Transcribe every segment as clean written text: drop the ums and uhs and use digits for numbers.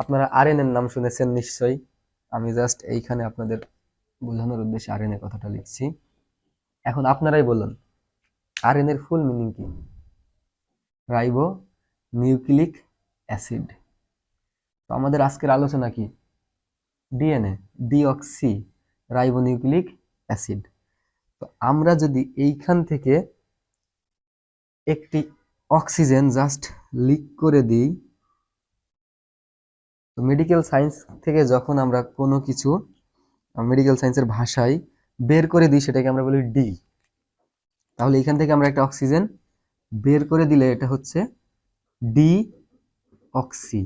আপনারা আরএনএ এর নাম শুনেছেন নিশ্চয়ই। আমি জাস্ট এইখানে আপনাদের বোঝানোর উদ্দেশ্যে আরএনএ কথাটা লিখছি। এখন আপনারাই বলুন আরএনএ এর ফুল মিনিং কি? Ribo nucleic acid. তো আমাদের আজকের আলোচনা কি? DNA, deoxy ribo nucleic acid. তো আমরা যদি এইখান থেকে একটি অক্সিজেন জাস্ট লিক করে দিই, তো মেডিকেল সায়েন্স থেকে যখন আমরা কোনো কিছু মেডিকেল সায়েন্সের ভাষায় বের করে দিই সেটাকে আমরা বলি ডি। তাহলে এখান থেকে আমরা একটা অক্সিজেন বের করে দিলে এটা হচ্ছে ডি অক্সি।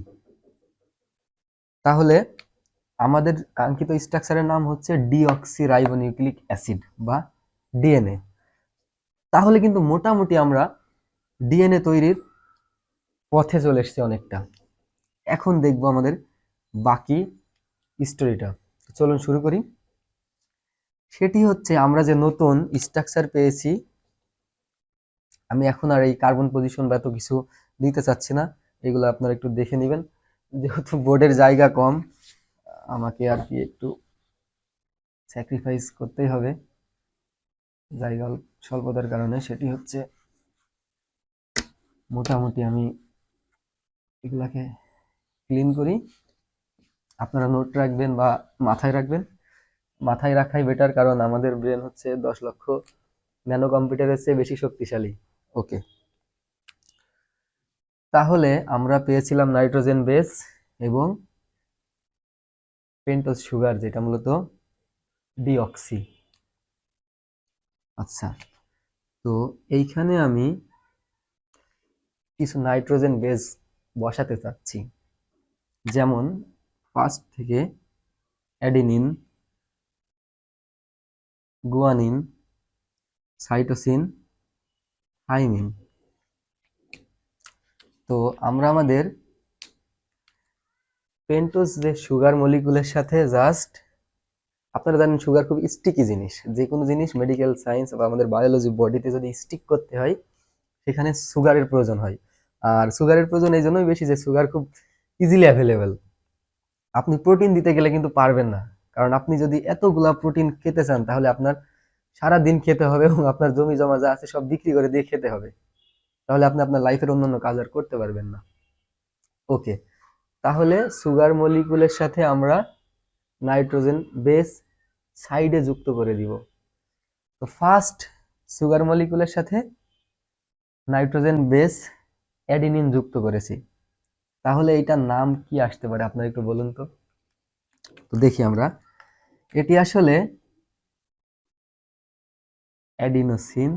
তাহলে আমাদের কাঙ্ক্ষিত স্ট্রাকচারের নাম হচ্ছে ডিঅক্সি রাইবোনিউক্লিক অ্যাসিড বা ডিএনএ। তাহলে কিন্তু মোটামুটি আমরা ডিএনএ তৈরির পথে চলে এসেছি অনেকটা। এখন দেখবো আমাদের বাকি স্টোরিটা। চলুন শুরু করি। সেটি হচ্ছে আমরা যে নতুন স্ট্রাকচার পেয়েছি, আমি এখন আর এই কার্বন পজিশন বা এত কিছু দিতে চাচ্ছি না, এগুলো আপনারা একটু দেখে নেবেন। যেহেতু বোর্ডের জায়গা কম, আমাকে আর কি একটু স্যাক্রিফাইস করতেই হবে জায়গা স্বল্পতার কারণে। সেটি হচ্ছে মোটামুটি আমি এগুলাকে ক্লিন করি। আপনারা নোট রাখবেন বা মাথায় রাখবেন। মাথায় রাখাই বেটার, কারণ আমাদের ব্রেন হচ্ছে 10 লক্ষ ন্যানো কম্পিউটারের চেয়ে বেশি শক্তিশালী। ওকে, তাহলে আমরা পেয়েছিলাম নাইট্রোজেন বেস এবং পেন্টোজ সুগার, যেটা মূলত ডিঅক্সি। আচ্ছা, তো এইখানে আমি কিছু নাইট্রোজেন বেস বসাতে চাচ্ছি। যেমন ফার্স্ট থেকে অ্যাডিনিন, গুয়ানিন, সাইটোসিন, থাইমিন। তো আমরা আমাদের পেন্টোজ যে সুগার মলিকুলের সাথে জাস্ট, আপনারা জানেন সুগার খুব স্টিকি জিনিস। যে কোনো জিনিস মেডিকেল সায়েন্স বা আমাদের বায়োলজি বডিতে যদি স্টিক করতে হয় সেখানে সুগারের প্রয়োজন হয়। আর সুগারের প্রয়োজন এই জন্যই বেশি যে সুগার খুব ইজিলি অ্যাভেলেবেল। আপনি প্রোটিন দিতে গেলে কিন্তু পারবেন না, কারণ আপনি যদি এতগুলা প্রোটিন খেতে চান তাহলে আপনার সারা দিন খেতে হবে এবং আপনার জমি জমা যা আছে সব বিক্রি করে দিয়ে খেতে হবে। তাহলে আপনি আপনার লাইফের অন্যান্য কাজ আর করতে পারবেন না। ওকে, তাহলে সুগার মলিকুলের সাথে আমরা নাইট্রোজেন বেস সাইডে যুক্ত করে দিব। তো ফার্স্ট সুগার মলিকুলের সাথে নাইট্রোজেন বেস অ্যাডিনিন যুক্ত করেছি। তাহলে এইটার নাম কি আসতে পারে আপনারা একটু বলুন তো। তো দেখি আমরা, এটি আসলে অ্যাডিনোসিন।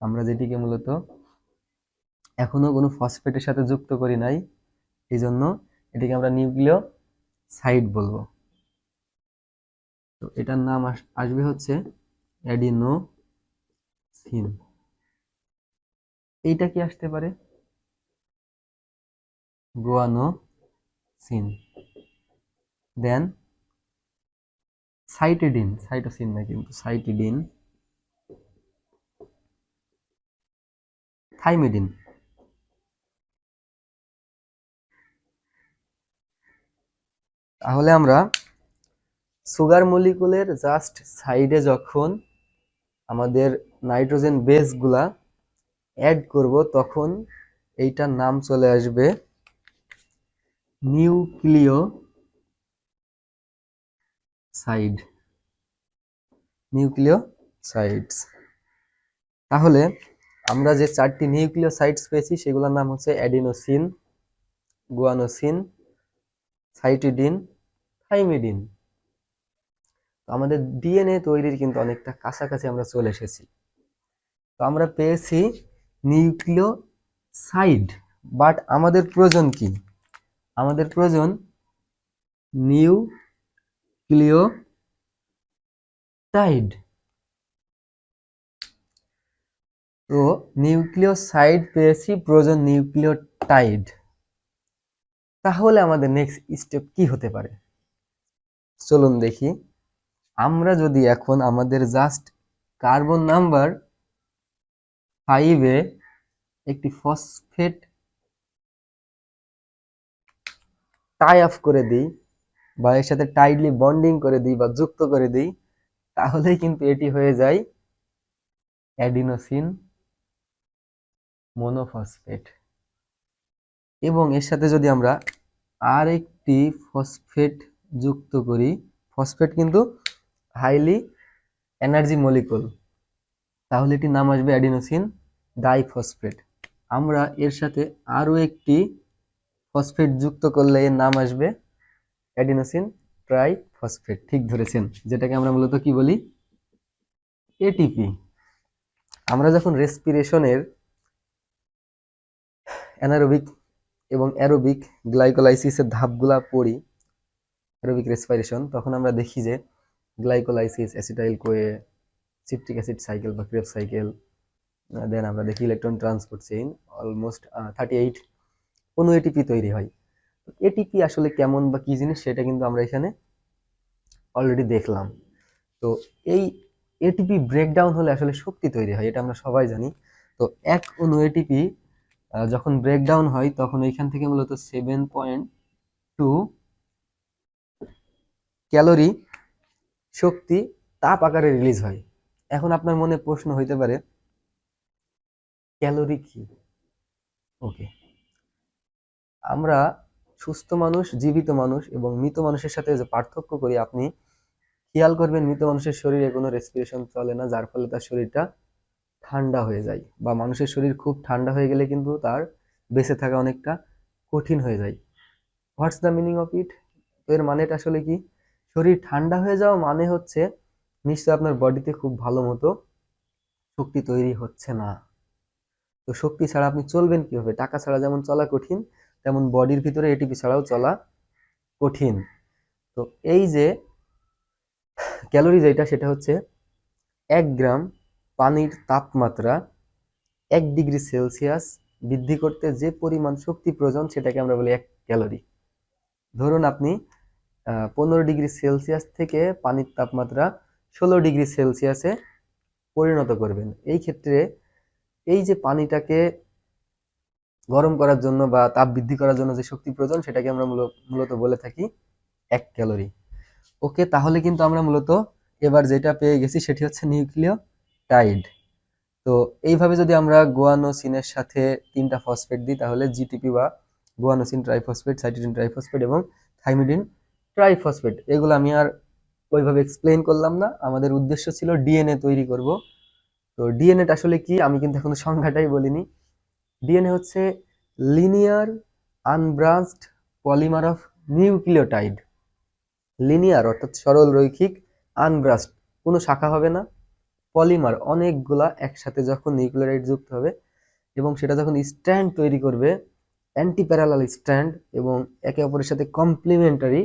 আমরা যেটিকে মূলত এখনো কোনো ফসফেটের সাথে যুক্ত করি নাই, এই জন্য এটিকে আমরা নিউক্লিয় সাইড বলবো। তো এটার নাম আসবে হচ্ছে অ্যাডিনোসিন। এইটা কি আসতে পারে? গুয়ানোসিন। দেন সাইটিডিন, সাইটোসিন না কিন্তু, সাইটিডিন, থাইমিডিন। তাহলে আমরা সুগার মলিকুলের জাস্ট সাইডে যখন আমাদের নাইট্রোজেন বেস গুলা অ্যাড করব তখন এইটার নাম চলে আসবে নিউক্লিয় সাইড, নিউক্লিয় সাইডস। তাহলে আমরা যে 4টি নিউক্লিয় সাইডস পেয়েছি সেগুলোর নাম হচ্ছে অ্যাডিনোসিন, গুয়ানোসিন, সাইটিডিন, থাইমিডিন। আমাদের ডিএনএ তৈরির কিন্তু অনেকটা কাছাকাছি আমরা চলে এসেছি। তো আমরা পেয়েছি নিউক্লিয় সাইড, বাট আমাদের প্রয়োজন কি? আমাদের প্রয়োজন নিউক্লিওটাইড। তো নিউক্লিওসাইড পেয়েছি, প্রয়োজন নিউক্লিওটাইড। তাহলে আমাদের নেক্সট স্টেপ কি হতে পারে চলুন দেখি। আমরা যদি এখন আমাদের জাস্ট কার্বন নাম্বার 5-এ একটি ফসফেট টাই অফ করে দিই বা এর সাথে টাইটলি বন্ডিং করে দিই বা যুক্ত করে দিই, তাহলেই কিন্তু এটি হয়ে যায় অ্যাডিনোসিন মনোফসফেট। এবং এর সাথে যদি আমরা আর একটি ফসফেট যুক্ত করি, ফসফেট কিন্তু হাইলি এনার্জি মলিকুল, তাহলে এটির নাম আসবে অ্যাডিনোসিন ডাইফসফেট। আমরা এর সাথে আরো একটি ফসফেট যুক্ত করলে এর নাম আসবে অ্যাডিনোসিন ট্রাইফসফেট। ঠিক ধরেছেন, যেটাকে আমরা মূলত কি বলি, এটিপি। আমরা যখন রেসপিরেশনের অ্যানারোবিক এবং অ্যারোবিক গ্লাইকোলাইসিসের ধাপগুলা পড়ি, অ্যারোবিক রেসপিরেশন, তখন আমরা দেখি যে glycolysis, acetyl CoA, citric acid cycle বা ক্রেবস সাইকেল, দেন আমরা দেখি ইলেকট্রন ট্রান্সপোর্ট চেইন, অলমোস্ট 38 কোনো এটিপি তৈরি হয়। এটিপি আসলে কেমন বা কি জিনিস সেটা কিন্তু আমরা এখানে অলরেডি দেখলাম। তো এই এটিপি ব্রেকডাউন হলে আসলে শক্তি তৈরি হয়, এটা আমরা সবাই জানি। তো এক অণু এটিপি যখন ব্রেকডাউন হয় তখন এইখান থেকে মূলত 7.2 ক্যালোরি শক্তি তাপ আকারে রিলিজ হয়। এখন আপনার মনে প্রশ্ন হইতে পারে, ক্যালোরি কি? ওকে, আমরা সুস্থ মানুষ, জীবিত মানুষ এবং মৃত মানুষের সাথে যে পার্থক্য করি, আপনি খেয়াল করবেন মৃত মানুষের শরীরে কোনো রেসপিরেশন চলে না, যার ফলে তার শরীরটা ঠান্ডা হয়ে যায়, বা মানুষের শরীর খুব ঠান্ডা হয়ে গেলে কিন্তু তার বেঁচে থাকা অনেকটা কঠিন হয়ে যায়। What's the meaning of it? এর মানেটা আসলে কি? শরীর ঠান্ডা হয়ে যাওয়া মানে হচ্ছে নিশ্চয়ই আপনার বডিতে খুব ভালো মতো শক্তি তৈরি হচ্ছে না। তো শক্তি ছাড়া আপনি চলবেন কিভাবে? টাকা ছাড়া যেমন চলা কঠিন, তেমন বডির ভিতরে এটিপি ছাড়াও চলা কঠিন। তো এই যে ক্যালোরি যেটা, সেটা হচ্ছে 1 গ্রাম পানির তাপমাত্রা 1 ডিগ্রি সেলসিয়াস বৃদ্ধি করতে যে পরিমাণ শক্তি প্রয়োজন সেটাকে আমরা বলি 1 ক্যালোরি। ধরুন আপনি 15 ডিগ্রি সেলসিয়াস থেকে পানির তাপমাত্রা 16 ডিগ্রি সেলসিয়াসে পরিণত করবেন। এই ক্ষেত্রে এই যে পানিটাকে গরম করার জন্য বা তাপ বৃদ্ধি করার জন্য যে শক্তি প্রয়োজন সেটাকে আমরা মূলত বলে থাকি 1 ক্যালোরি। ওকে, তাহলে কিন্তু আমরা মূলত এবার যেটা পেয়ে গেছি সেটি হচ্ছে নিউক্লিওটাইড। তো এইভাবে যদি আমরা গুয়ানোসিনের সাথে 3টা ফসফেট দিই, তাহলে জিটিপি বা গুয়ানোসিন ট্রাইফসফেট, সাইটোসিন ট্রাইফসফেট এবং থাইমিডিন ট্রাইফসফেট, এগুলো আমি আর ওইভাবে এক্সপ্লেইন করলাম না। আমাদের উদ্দেশ্য ছিল ডিএনএ তৈরি করব। তো ডিএনএটা আসলে কি আমি কিন্তু এখনো সংজ্ঞাটাই বলিনি। ডিএনএ হচ্ছে linear unbranched polymer of nucleotide. Linear অর্থাৎ সরল রৈখিক, আনব্রাঞ্চড কোনো শাখা হবে না, পলিমার অনেকগুলা একসাথে যখন নিউক্লিওটাইড যুক্ত হবে এবং সেটা যখন স্ট্র্যান্ড তৈরি করবে, অ্যান্টি প্যারালাল স্ট্র্যান্ড এবং একে অপরের সাথে কমপ্লিমেন্টারি,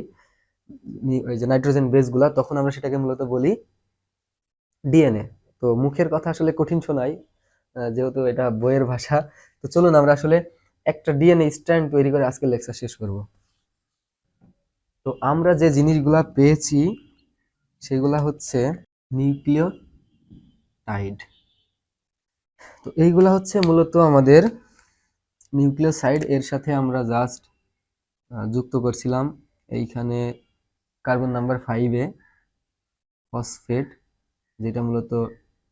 ওই যে নাইট্রোজেন বেসগুলা, তখন আমরা সেটাকে মূলত বলি ডিএনএ। তো মুখের কথা আসলে কঠিন শোনায়, যেহেতু এটা বইয়ের ভাষা। তো চলুন আমরা আসলে একটা ডিএনএ স্ট্র্যান্ড তৈরি করে আজকে লেকচার শেষ করব। তো আমরা যে জিনিসগুলা পেয়েছি সেগুলা হচ্ছে নিউক্লিওটাইড। তো এইগুলা হচ্ছে মূলত আমাদের নিউক্লিওসাইড। এর সাথে আমরা জাস্ট যুক্ত করছিলাম এইখানে কার্বন নাম্বার 5-এ ফসফেট, যেটা মূলত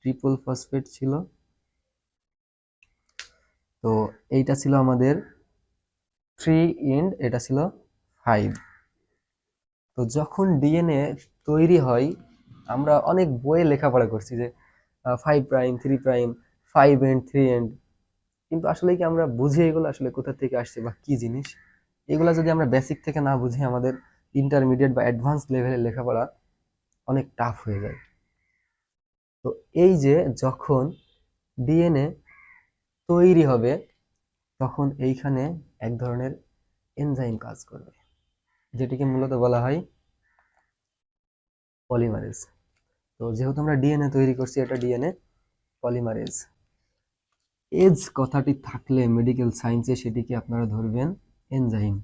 ট্রিপল ফসফেট ছিল। তো এইটা ছিল আমাদের 3 এন্ড, এটা ছিল 5। তো যখন ডিএনএ তৈরি হয়, আমরা অনেক বইয়ে লেখাপড়া করছি যে 5 প্রাইম 3 প্রাইম, 5 এন্ড 3 এন্ড, কিন্তু আসলে কি আমরা বুঝি এগুলো আসলে কোথা থেকে আসছে বা কি জিনিস? এগুলা যদি আমরা বেসিক থেকে না বুঝি, আমাদের ইন্টারমিডিয়েট বা অ্যাডভান্স লেভেলের লেখাপড়া অনেক টাফ হয়ে যায়। তো এই যে যখন ডিএনএ তৈরি হবে, তখন এইখানে এক ধরনের এনজাইম কাজ করবে, যেটিকে মূলত বলা হয় পলিমারেজ। তো যেহেতু আমরা ডিএনএ তৈরি করছি, এটা ডিএনএ পলিমারেজ। এজ কথাটি থাকলে মেডিকেল সায়েন্সে সেটিকে আপনারা ধরবেন এনজাইম।